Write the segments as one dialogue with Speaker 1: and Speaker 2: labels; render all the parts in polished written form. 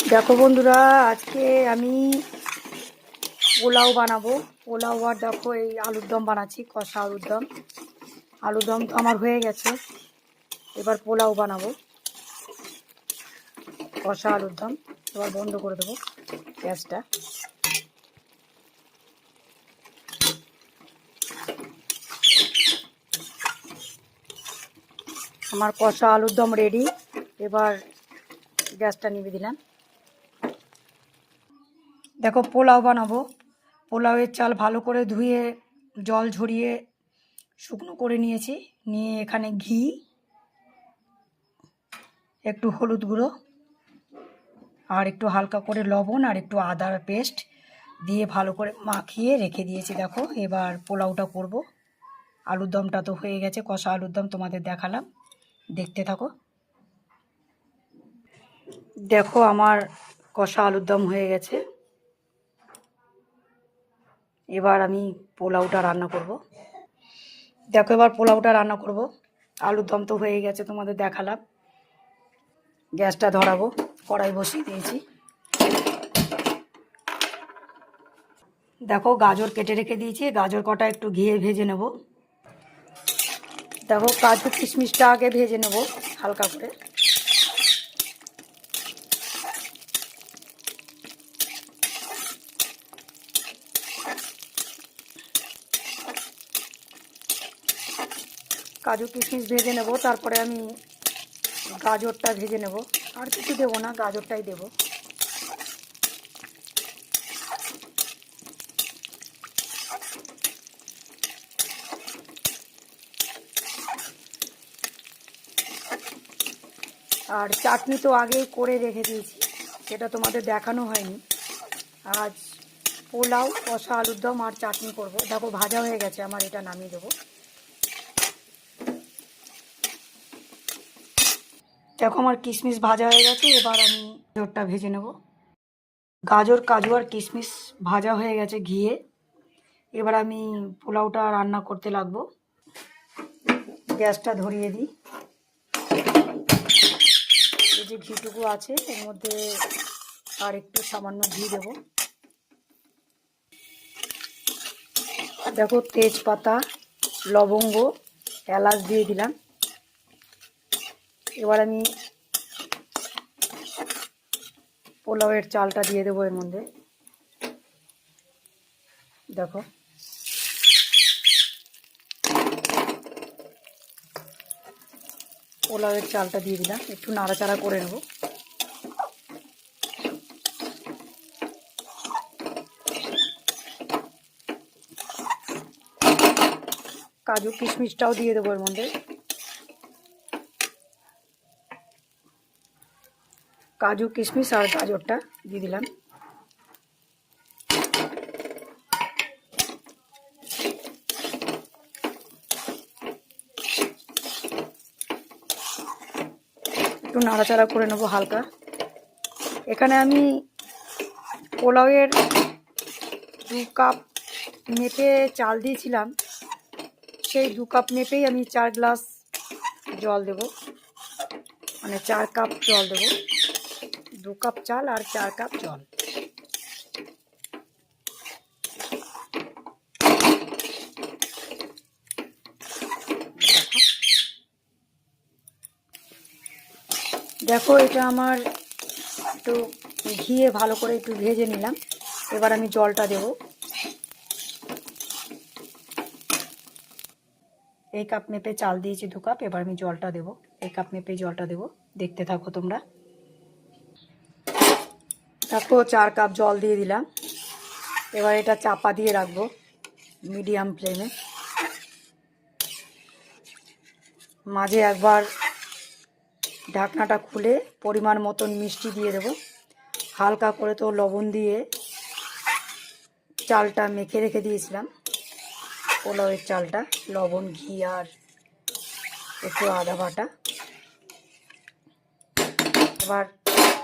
Speaker 1: দেখো বন্ধুরা, আজকে আমি পোলাও বানাবো। পোলাও আর দেখো এই আলুর দম বানাচ্ছি, কষা আলুর দম। আলুর দম তো আমার হয়ে গেছে, এবার পোলাও বানাবো, কষা আলুর দম। এবার বন্ধ করে দেবো গ্যাসটা। আমার কষা আলুর দম রেডি। এবার গ্যাসটা নিভে দিলাম। দেখো পোলাও বানাবো। পোলাওয়ের চাল ভালো করে ধুয়ে জল ঝরিয়ে শুকনো করে নিয়েছি। নিয়ে এখানে ঘি, একটু হলুদ গুঁড়ো, আর একটু হালকা করে লবণ, আর একটু আদার পেস্ট দিয়ে ভালো করে মাখিয়ে রেখে দিয়েছি। দেখো এবার পোলাওটা করব। আলুর দমটা তো হয়ে গেছে, কষা আলুর দম তোমাদের দেখালাম, দেখতে থাকো। দেখো আমার কষা আলুর দম হয়ে গেছে। এবার আমি পোলাওটা রান্না করব। দেখো এবার পোলাওটা রান্না করব। আলুর দম তো হয়ে গেছে, তোমাদের দেখালাম। গ্যাসটা ধরাবো, কড়াই বসিয়ে দিয়েছি। দেখো গাজর কেটে রেখে দিয়েছি, গাজর কটা একটু ঘিয়ে ভেজে নেব। দেখো কাজু কিশমিশটা আগে ভেজে নেব হালকা করে। কাজু কিশমিশ ভেজে নেব, তারপরে আমি গাজরটা ভেজে নেব। আর কিছু দেবো না, গাজরটাই দেব। আর চাটনি তো আগেই করে রেখে দিয়েছি, সেটা তোমাদের দেখানো হয়নি। আজ পোলাও, কষা আলুর দম আর চাটনি করব। দেখো ভাজা হয়ে গেছে আমার, এটা নামিয়ে দেবো। দেখো আমার কিশমিশ ভাজা হয়ে গেছে, এবার আমি গাজরটা ভেজে নেব। গাজর, কাজু আর কিশমিশ ভাজা হয়ে গেছে ঘিয়ে। এবার আমি পোলাওটা রান্না করতে লাগবো। গ্যাসটা ধরিয়ে দিই। এই যে ঘিটুকু আছে, এর মধ্যে আর একটু সামান্য ঘি দেব। দেখো তেজপাতা, লবঙ্গ, এলাচ দিয়ে দিলাম। এবার আমি পোলাওয়ের চালটা দিয়ে দেবো এর মধ্যে। দেখো পোলাওয়ের চালটা দিয়ে দিলাম, একটু নাড়াচাড়া করে নেব। কাজু কিশমিশটাও দিয়ে দেবো এর মধ্যে। কাজু কিশমিশ আর গাজরটা দিয়ে দিলাম। একটু নাড়াচাড়া করে নেবো হালকা। এখানে আমি পোলাওয়ের 2 কাপ মেপে চাল দিয়েছিলাম, সেই 2 কাপ মেপেই আমি 4 গ্লাস জল দেব, মানে 4 কাপ জল দেব। 2 কাপ চাল আর 4 কাপ জল। দেখো এটা আমার একটু ঘিয়ে ভালো করে একটু ভেজে নিলাম। এবার আমি জলটা দেব। এই কাপ মেপে চাল দিয়েছি 2 কাপ, এবার আমি জলটা দেব। এই কাপ মেপে জলটা দেব, দেখতে থাকো তোমরা। দেখো 4 কাপ জল দিয়ে দিলাম। এবার এটা চাপা দিয়ে রাখবো মিডিয়াম ফ্লেমে। মাঝে একবার ঢাকনাটা খুলে পরিমাণ মতন মিষ্টি দিয়ে দেব। হালকা করে তো লবণ দিয়ে চালটা মেখে রেখে দিয়েছিলাম, পোলাওয়ের চালটা, লবণ, ঘি আর একটু আদা বাটা। এবার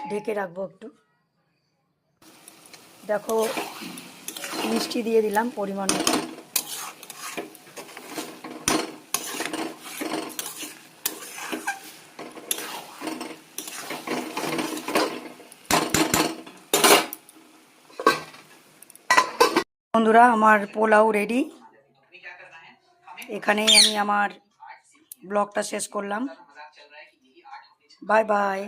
Speaker 1: ঢেকে রাখবো একটু। দেখো মিষ্টি দিয়ে দিলাম পরিমাণ মতো। বন্ধুরা, আমার পোলাও রেডি। এখানেই আমি আমার ব্লগটা শেষ করলাম। Bye bye.